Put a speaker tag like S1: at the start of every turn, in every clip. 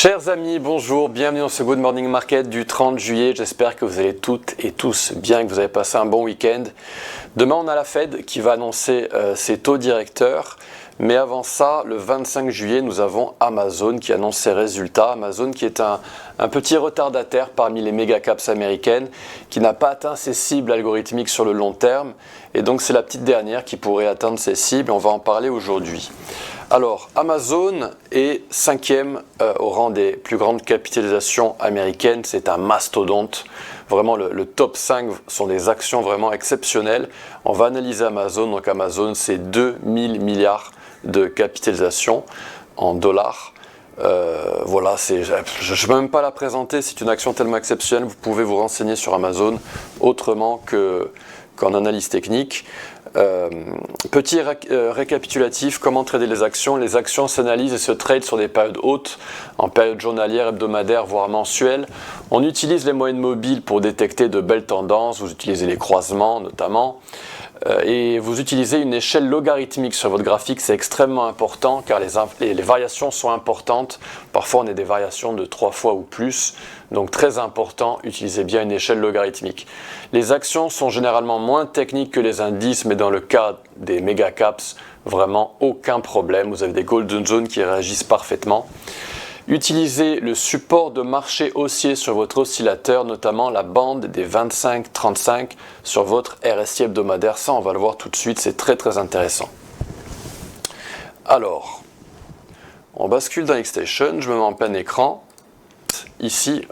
S1: Chers amis, bonjour, bienvenue dans ce Good Morning Market du 30 juillet. J'espère que vous allez toutes et tous bien, que vous avez passé un bon week-end. Demain, on a la Fed qui va annoncer ses taux directeurs. Mais avant ça, le 25 juillet, nous avons Amazon qui annonce ses résultats. Amazon qui est un petit retardataire parmi les méga caps américaines, qui n'a pas atteint ses cibles algorithmiques sur le long terme. Et donc, c'est la petite dernière qui pourrait atteindre ses cibles. On va en parler aujourd'hui. Alors, Amazon est 5e au rang des plus grandes capitalisations américaines. C'est un mastodonte. Vraiment, le top 5 sont des actions vraiment exceptionnelles. On va analyser Amazon. Donc, Amazon, c'est 2000 milliards de capitalisation en dollars. Voilà, je ne vais même pas la présenter. C'est une action tellement exceptionnelle. Vous pouvez vous renseigner sur Amazon autrement qu'en analyse technique. Petit récapitulatif, comment trader les actions. Les actions s'analysent et se tradent sur des périodes hautes, en période journalière, hebdomadaire, voire mensuelle. On utilise les moyennes mobiles pour détecter de belles tendances. Vous utilisez les croisements notamment. Et vous utilisez une échelle logarithmique sur votre graphique, c'est extrêmement important car les variations sont importantes. Parfois on a des variations de 3 fois ou plus, donc très important, utilisez bien une échelle logarithmique. Les actions sont généralement moins techniques que les indices, mais dans le cas des méga caps, vraiment aucun problème. Vous avez des golden zones qui réagissent parfaitement. Utilisez le support de marché haussier sur votre oscillateur, notamment la bande des 25-35 sur votre RSI hebdomadaire. Ça, on va le voir tout de suite, c'est très très intéressant. Alors, on bascule dans Xstation, je me mets en plein écran. Ici,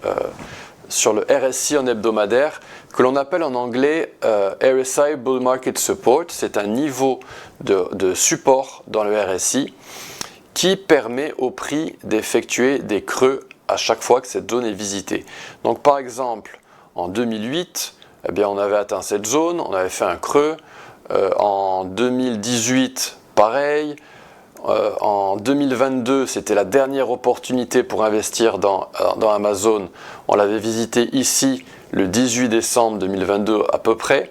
S1: sur le RSI en hebdomadaire, que l'on appelle en anglais RSI Bull Market Support. C'est un niveau de support dans le RSI qui permet au prix d'effectuer des creux à chaque fois que cette zone est visitée. Donc par exemple, en 2008, eh bien, on avait atteint cette zone, on avait fait un creux. En 2018, pareil. En 2022, c'était la dernière opportunité pour investir dans Amazon. On l'avait visité ici le 18 décembre 2022 à peu près,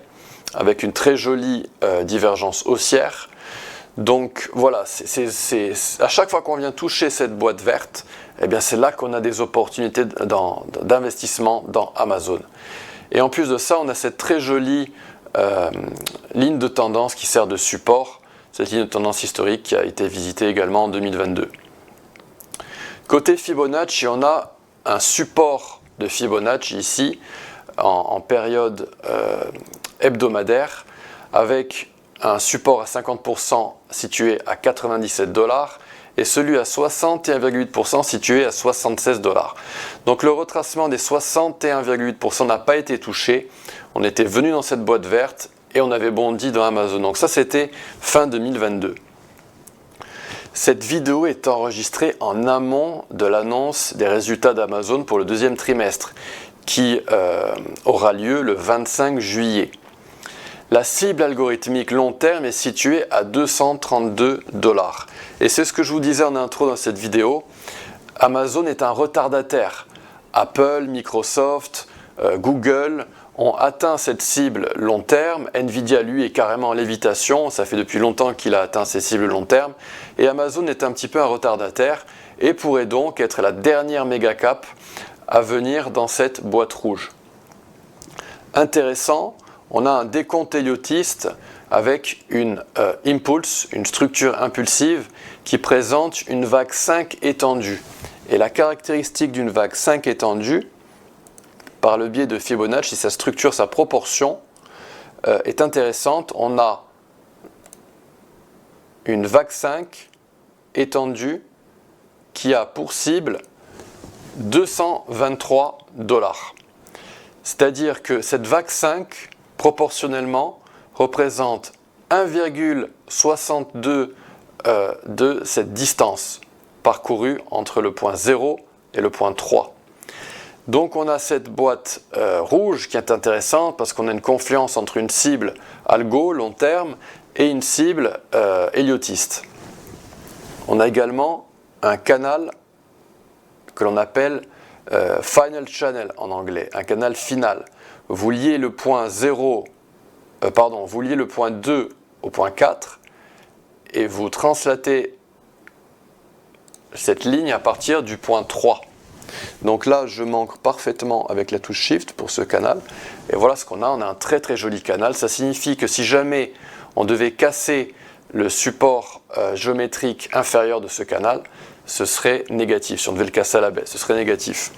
S1: avec une très jolie divergence haussière. Donc voilà, à chaque fois qu'on vient toucher cette boîte verte, eh bien c'est là qu'on a des opportunités d'investissement dans Amazon. Et en plus de ça, on a cette très jolie ligne de tendance qui sert de support, cette ligne de tendance historique qui a été visitée également en 2022. Côté Fibonacci, on a un support de Fibonacci ici, en période hebdomadaire, avec un support à 50% situé à 97 $ et celui à 61,8% situé à 76 $. Donc le retracement des 61,8% n'a pas été touché. On était venu dans cette boîte verte et on avait bondi dans Amazon. Donc ça, c'était fin 2022. Cette vidéo est enregistrée en amont de l'annonce des résultats d'Amazon pour le deuxième trimestre qui aura lieu le 25 juillet. La cible algorithmique long terme est située à 232 $. Et c'est ce que je vous disais en intro dans cette vidéo. Amazon est un retardataire. Apple, Microsoft, Google ont atteint cette cible long terme. Nvidia, lui, est carrément en lévitation. Ça fait depuis longtemps qu'il a atteint ses cibles long terme. Et Amazon est un petit peu un retardataire et pourrait donc être la dernière méga cap à venir dans cette boîte rouge. Intéressant. On a un décompte héliotiste avec une impulse, une structure impulsive qui présente une vague 5 étendue. Et la caractéristique d'une vague 5 étendue, par le biais de Fibonacci, sa structure, sa proportion, est intéressante. On a une vague 5 étendue qui a pour cible 223 $. C'est-à-dire que cette vague 5, proportionnellement, représente 1,62 de cette distance parcourue entre le point 0 et le point 3. Donc on a cette boîte rouge qui est intéressante parce qu'on a une confluence entre une cible algo, long terme, et une cible héliotiste. On a également un canal que l'on appelle final channel en anglais, un canal final. Vous liez le point 2 au point 4 et vous translatez cette ligne à partir du point 3. Donc là, je manque parfaitement avec la touche Shift pour ce canal. Et voilà ce qu'on a. On a un très très joli canal. Ça signifie que si jamais on devait casser le support géométrique inférieur de ce canal, ce serait négatif. Si on devait le casser à la baisse, ce serait négatif.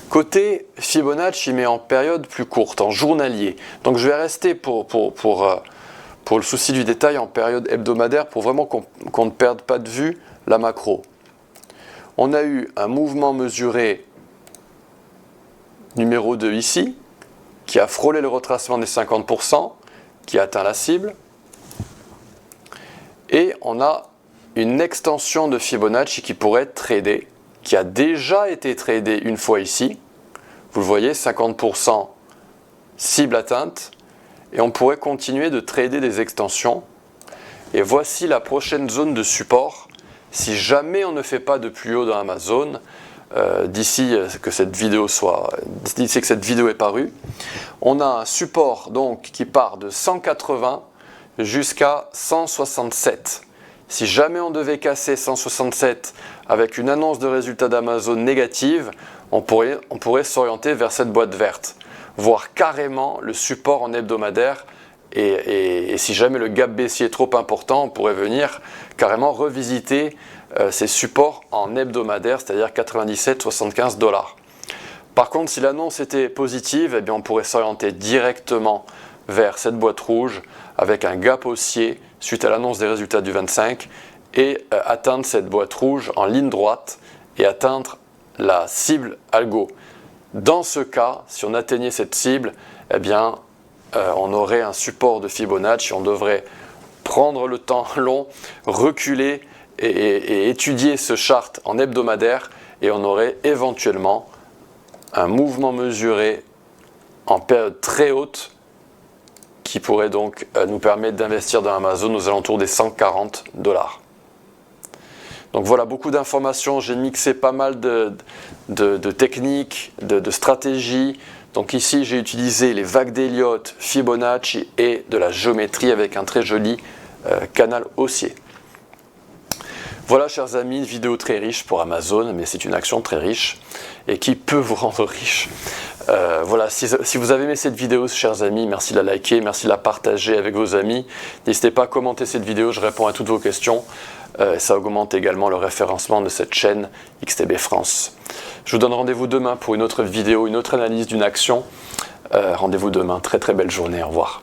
S1: Côté Fibonacci, mais en période plus courte, en journalier. Donc je vais rester pour le souci du détail en période hebdomadaire pour vraiment qu'on ne perde pas de vue la macro. On a eu un mouvement mesuré numéro 2 ici, qui a frôlé le retracement des 50%, qui a atteint la cible. Et on a une extension de Fibonacci qui pourrait être tradée, qui a déjà été tradée une fois ici. Vous le voyez, 50% cible atteinte. Et on pourrait continuer de trader des extensions. Et voici la prochaine zone de support. Si jamais on ne fait pas de plus haut dans ma zone, d'ici que cette vidéo est parue, on a un support donc qui part de 180 jusqu'à 167. Si jamais on devait casser 167 avec une annonce de résultat d'Amazon négative, on pourrait s'orienter vers cette boîte verte, voire carrément le support en hebdomadaire. Et si jamais le gap baissier est trop important, on pourrait venir carrément revisiter ces supports en hebdomadaire, c'est-à-dire 97,75 $. Par contre, si l'annonce était positive, eh bien, on pourrait s'orienter directement vers cette boîte rouge avec un gap haussier suite à l'annonce des résultats du 25 et atteindre cette boîte rouge en ligne droite et atteindre la cible algo. Dans ce cas, si on atteignait cette cible, eh bien, on aurait un support de Fibonacci, on devrait prendre le temps long, reculer et étudier ce chart en hebdomadaire et on aurait éventuellement un mouvement mesuré en période très haute qui pourrait donc nous permettre d'investir dans Amazon aux alentours des 140 $. Donc voilà, beaucoup d'informations, j'ai mixé pas mal de techniques, de stratégies. Donc ici, j'ai utilisé les vagues d'Elliott, Fibonacci et de la géométrie avec un très joli canal haussier. Voilà, chers amis, une vidéo très riche pour Amazon, mais c'est une action très riche et qui peut vous rendre riche. Voilà, si vous avez aimé cette vidéo, chers amis, merci de la liker, merci de la partager avec vos amis. N'hésitez pas à commenter cette vidéo, je réponds à toutes vos questions. Ça augmente également le référencement de cette chaîne XTB France. Je vous donne rendez-vous demain pour une autre vidéo, une autre analyse d'une action. Rendez-vous demain, très très belle journée, au revoir.